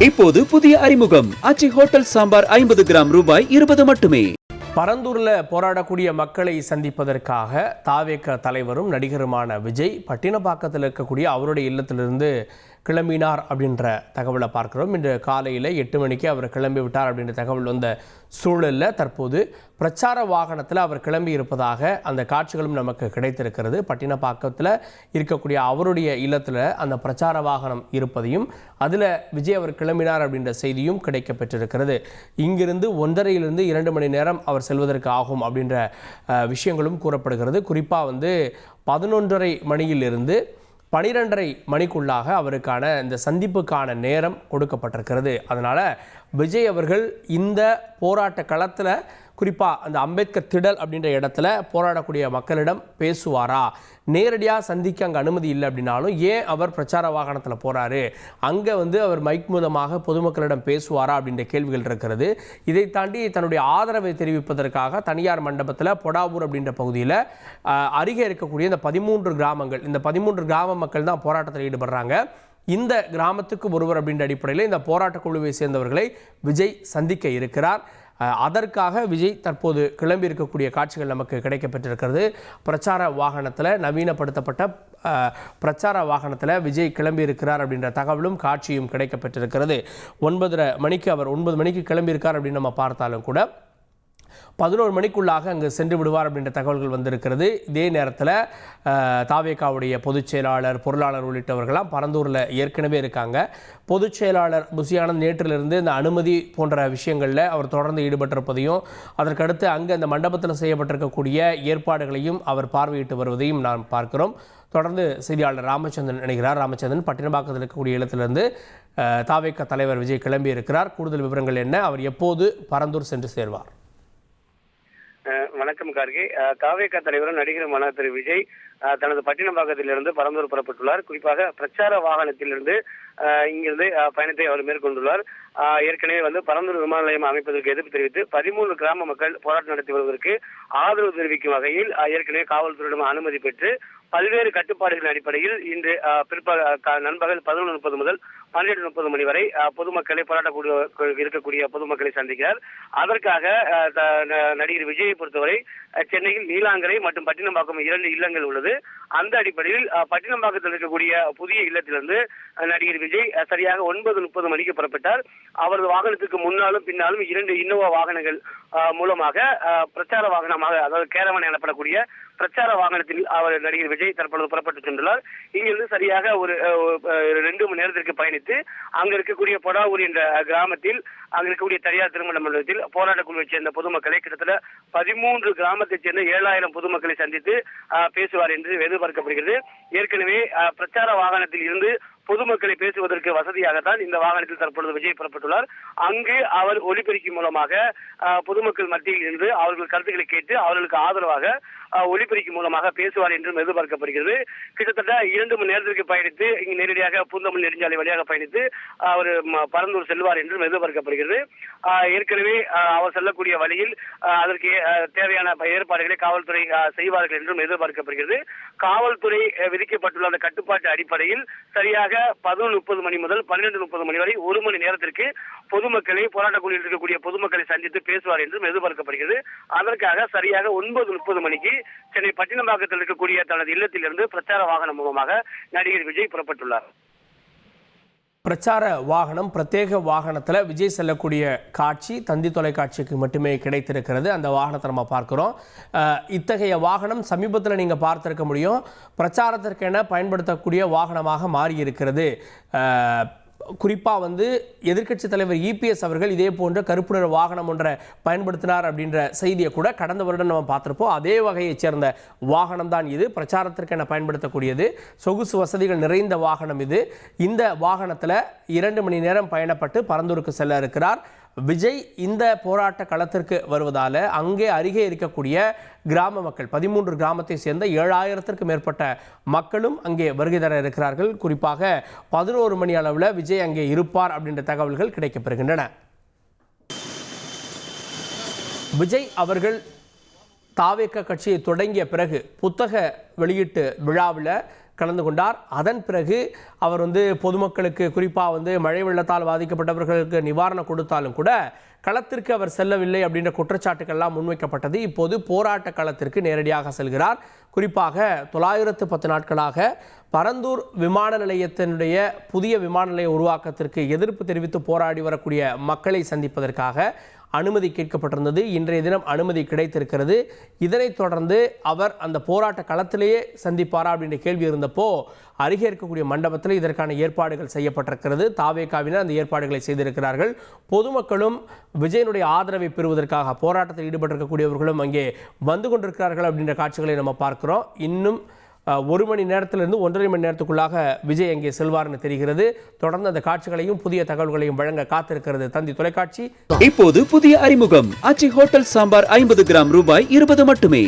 இப்போது புதிய அறிமுகம் ஆச்சி ஹோட்டல் சாம்பார் 50 கிராம் ரூபாய் 20 மட்டுமே. பரந்தூர்ல போராடக்கூடிய மக்களை சந்திப்பதற்காக தாவேக தலைவரும் நடிகருமான விஜய் பட்டினப்பாக்கத்தில் இருக்கக்கூடிய அவருடைய இல்லத்திலிருந்து கிளம்பினார் அப்படின்ற தகவலை பார்க்கிறோம். இன்று காலையில் 8 மணிக்கு அவர் கிளம்பி விட்டார் அப்படின்ற தகவல் வந்த சூழலில் தற்போது பிரச்சார வாகனத்தில் அவர் கிளம்பி இருப்பதாக அந்த காட்சிகளும் நமக்கு கிடைத்திருக்கிறது. பட்டினப்பாக்கத்தில் இருக்கக்கூடிய அவருடைய இல்லத்தில் அந்த பிரச்சார வாகனம் இருப்பதையும் அதில் விஜய் அவர் கிளம்பினார் அப்படின்ற செய்தியும் கிடைக்கப்பெற்றிருக்கிறது. இங்கிருந்து 1.5 to 2 மணி நேரம் அவர் செல்வதற்கு ஆகும் அப்படின்ற விஷயங்களும் கூறப்படுகிறது. குறிப்பாக 11:30 மணியிலிருந்து 12:30 மணிக்குள்ளாக அவருக்கான இந்த சந்திப்புக்கான நேரம் கொடுக்கப்பட்டிருக்கிறது. அதனால் விஜய் அவர்கள் இந்த போராட்ட களத்தில் குறிப்பாக அந்த அம்பேத்கர் திடல் அப்படின்ற இடத்துல போராடக்கூடிய மக்களிடம் பேசுவாரா, நேரடியாக சந்திக்க அங்கே அனுமதி இல்லை அப்படின்னாலும் ஏன் அவர் பிரச்சார வாகனத்தில் போகிறாரு, அங்கே அவர் மைக் மூலமாக பொதுமக்களிடம் பேசுவாரா அப்படின்ற கேள்விகள் இருக்கிறது. இதை தாண்டி தன்னுடைய ஆதரவை தெரிவிப்பதற்காக தனியார் மண்டபத்தில் பொடாவூர் அப்படின்ற பகுதியில் அருகே இருக்கக்கூடிய இந்த 13 கிராமங்கள், இந்த 13 கிராம மக்கள் தான் போராட்டத்தில் ஈடுபடுறாங்க. இந்த கிராமத்துக்கு ஒருவர் அப்படின்ற அடிப்படையில் இந்த போராட்ட குழுவை சேர்ந்தவர்களை விஜய் சந்திக்க இருக்கிறார். அதற்காக விஜய் தற்போது கிளம்பி இருக்கக்கூடிய காட்சிகள் நமக்கு கிடைக்கப்பெற்றிருக்கிறது. பிரச்சார வாகனத்தில் நவீனப்படுத்தப்பட்ட பிரச்சார வாகனத்தில் விஜய் கிளம்பி இருக்கிறார் அப்படின்ற தகவலும் காட்சியும் கிடைக்கப்பெற்றிருக்கிறது. 9:30 மணிக்கு அவர் 9 மணிக்கு கிளம்பியிருக்கார் அப்படின்னு நம்ம பார்த்தாலும் கூட 11 மணிக்குள்ளாக அங்கு சென்று விடுவார் அப்படின்ற தகவல்கள் வந்திருக்கிறது. இதே நேரத்தில் தாவேகாவுடைய பொதுச் செயலாளர், பொருளாளர் உள்ளிட்டவர்களாம் பரந்தூரில் ஏற்கனவே இருக்காங்க. பொதுச் செயலாளர் புசியானந்த் நேற்றிலிருந்து இந்த அனுமதி போன்ற விஷயங்களில் அவர் தொடர்ந்து ஈடுபட்டிருப்பதையும் அதற்கடுத்து அங்கே அந்த மண்டபத்தில் செய்யப்பட்டிருக்கக்கூடிய ஏற்பாடுகளையும் அவர் பார்வையிட்டு வருவதையும் நாம் பார்க்கிறோம். தொடர்ந்து செய்தியாளர் ராமச்சந்திரன் இணைகிறார். ராமச்சந்திரன், பட்டினப்பாக்கத்தில் இருக்கக்கூடிய இடத்திலிருந்து தாவேகா தலைவர் விஜய் கிளம்பி இருக்கிறார். கூடுதல் விவரங்கள் என்ன, அவர் எப்போது பரந்தூர் சென்று சேர்வார்? வணக்கம் கார்கே. தாவேகா தலைவரும் நடிகருமான திரு விஜய் தனது பட்டினப்பாக்கத்திலிருந்து பரந்தூர் புறப்பட்டுள்ளார். குறிப்பாக பிரச்சார வாகனத்திலிருந்து இங்கிருந்து பயணத்தை அவர் மேற்கொண்டுள்ளார். ஏற்கனவே பரந்தூர் விமான நிலையம் அமைப்பதற்கு எதிர்ப்பு தெரிவித்து 13 கிராம மக்கள் போராட்டம் நடத்தி வருவதற்கு ஆதரவு தெரிவிக்கும் வகையில் ஏற்கனவே காவல்துறையிடம் அனுமதி பெற்று பல்வேறு கட்டுப்பாடுகளின் அடிப்படையில் இன்று நண்பகல் 11:30 முதல் 12:30 மணி வரை பொதுமக்களை இருக்கக்கூடிய பொதுமக்களை சந்திக்கிறார். அதற்காக நடிகர் விஜயை பொறுத்தவரை சென்னையில் நீலாங்கரை மற்றும் பட்டினப்பாக்கம் 2 இல்லங்கள் உள்ளது. அந்த அடிப்படையில் பட்டினப்பாக்கத்தில் இருக்கக்கூடிய புதிய இல்லத்திலிருந்து நடிகர் விஜய் சரியாக 9:30 மணிக்கு புறப்பட்டார். அவரது வாகனத்துக்கு முன்னாலும் பின்னாலும் 2 இன்னோவா வாகனங்கள் மூலமாக பிரச்சார வாகனமாக, அதாவது கேரவன் எனப்படக்கூடிய பிரச்சார வாகனத்தில் அவர் நடிகர் விஜய் தற்பொழுது புறப்பட்டு சென்றுள்ளார். இங்கிருந்து சரியாக ஒரு 2 மணி நேரத்திற்கு பயணித்து அங்க இருக்கக்கூடிய பொடாவூர் என்ற கிராமத்தில் அங்க இருக்கக்கூடிய தனியார் திருமண மண்டபத்தில் போராட்ட குழுவை சேர்ந்த பொதுமக்களை கிட்டத்தட்ட 13 கிராமத்தைச் சேர்ந்த 7000 பொதுமக்களை சந்தித்து பேசுவார் என்று எதிர்பார்க்கப்படுகிறது. ஏற்கனவே பிரச்சார வாகனத்தில் இருந்து பொதுமக்களை பேசுவதற்கு வசதியாகத்தான் இந்த வாகனத்தில் தற்பொழுது விஜய் புறப்பட்டுள்ளார். அங்கு அவர் ஒலிபெருக்கி மூலமாக பொதுமக்கள் மத்தியில் இருந்து அவர்கள் கருத்துக்களை கேட்டு அவர்களுக்கு ஆதரவாக ஒலிபெருக்கி மூலமாக பேசுவார் என்றும் எதிர்பார்க்கப்படுகிறது. கிட்டத்தட்ட 2 மணி நேரத்திற்கு பயணித்து இங்கு நேரடியாக பூந்தமல்லி நெடுஞ்சாலை வழியாக பயணித்து அவர் பரந்தூர் செல்வார் என்றும் எதிர்பார்க்கப்படுகிறது. ஏற்கனவே அவர் செல்லக்கூடிய வழியில் அதற்கு தேவையான ஏற்பாடுகளை காவல்துறை செய்வார்கள் என்றும் எதிர்பார்க்கப்படுகிறது. காவல்துறை விதிக்கப்பட்டுள்ள அந்த கட்டுப்பாட்டு அடிப்படையில் சரியாக 11:30 மணி முதல் 12:30 மணி வரை 1 மணி நேரத்திற்கு பொதுமக்களை போராட்ட குழுவில் இருக்கக்கூடிய பொதுமக்களை சந்தித்து பேசுவார் என்றும் எதிர்பார்க்கப்படுகிறது. அதற்காக சரியாக 9:30 மணிக்கு சென்னை பட்டினப்பாக்கத்தில் இருக்கக்கூடிய தனது இல்லத்திலிருந்து பிரச்சார வாகனம் மூலமாக நடிகர் விஜய் புறப்பட்டுள்ளார். பிரச்சார வாகனம், பிரத்யேக வாகனத்தில் விஜய் செல்லக்கூடிய காட்சி தந்தி தொலைக்காட்சிக்கு மட்டுமே கிடைத்திருக்கிறது. அந்த வாகனத்தை நம்ம பார்க்கிறோம். இத்தகைய வாகனம் சமீபத்தில் நீங்கள் பார்த்திருக்க முடியும். பிரச்சாரத்திற்கென பயன்படுத்தக்கூடிய வாகனமாக மாறி இருக்கிறது. குறிப்பாக எதிர்க்கட்சி தலைவர் இபிஎஸ் அவர்கள் இதே போன்ற கருப்பு நிற வாகனம் ஒன்றை பயன்படுத்தினார் அப்படின்ற செய்தியை கூட கடந்த வருடம் நம்ம பார்த்துருப்போம். அதே வகையைச் சேர்ந்த வாகனம் தான் இது. பிரச்சாரத்திற்கென பயன்படுத்தக்கூடியது, சொகுசு வசதிகள் நிறைந்த வாகனம் இது. இந்த வாகனத்தில் 2 மணி நேரம் பயணப்பட்டு பரந்தூருக்கு செல்ல இருக்கிறார் விஜய். இந்த போராட்ட களத்திற்கு வருவதால் அங்கே அருகே இருக்கக்கூடிய கிராம மக்கள், 13 கிராமத்தை சேர்ந்த 7000த்திற்கும் மேற்பட்ட மக்களும் அங்கே வருகை தர இருக்கிறார்கள். குறிப்பாக 11 மணி அளவில் விஜய் அங்கே இருப்பார் அப்படின்ற தகவல்கள் கிடைக்கப்பெறுகின்றன. விஜய் அவர்கள் தாவேகா கட்சியை தொடங்கிய பிறகு புத்தக வெளியீட்டு விழாவில் கலந்து கொண்டார். அதன் பிறகு அவர் பொதுமக்களுக்கு குறிப்பாக மழை வெள்ளத்தால் பாதிக்கப்பட்டவர்களுக்கு நிவாரணம் கொடுத்தாலும் கூட களத்திற்கு அவர் செல்லவில்லை அப்படின்ற குற்றச்சாட்டுகள்லாம் முன்வைக்கப்பட்டது. இப்போது போராட்ட களத்திற்கு நேரடியாக செல்கிறார். குறிப்பாக 910 நாட்களாக பரந்தூர் விமான நிலையத்தினுடைய புதிய விமான நிலைய உருவாக்கத்திற்கு எதிர்ப்பு தெரிவித்து போராடி வரக்கூடிய மக்களை சந்திப்பதற்காக அனுமதி கேட்கப்பட்டிருந்தது. இன்றைய தினம் அனுமதி கிடைத்திருக்கிறது. இதனைத் தொடர்ந்து அவர் அந்த போராட்ட களத்திலேயே சந்திப்பாரா அப்படின்ற கேள்வி இருந்தப்போ அருகே இருக்கக்கூடிய மண்டபத்தில் இதற்கான ஏற்பாடுகள் செய்யப்பட்டிருக்கிறது. தாவேகாவினர் அந்த ஏற்பாடுகளை செய்திருக்கிறார்கள். பொதுமக்களும் விஜயனுடைய ஆதரவை பெறுவதற்காக போராட்டத்தில் ஈடுபட்டிருக்கக்கூடியவர்களும் அங்கே வந்து கொண்டிருக்கிறார்கள் அப்படின்ற காட்சிகளை நம்ம பார்க்கிறோம். இன்னும் 1 மணி நேரத்திலிருந்து 1.5 மணி நேரத்துக்குள்ளாக விஜய் அங்கே செல்வார்னு தெரிகிறது. தொடர்ந்து அந்த காட்சிகளையும் புதிய தகவல்களையும் வழங்க காத்திருக்கிறது தந்தி தொலைக்காட்சி. இப்போது புதிய அறிமுகம் ஆச்சி ஹோட்டல் சாம்பார் 50 கிராம் ரூபாய் 20 மட்டுமே.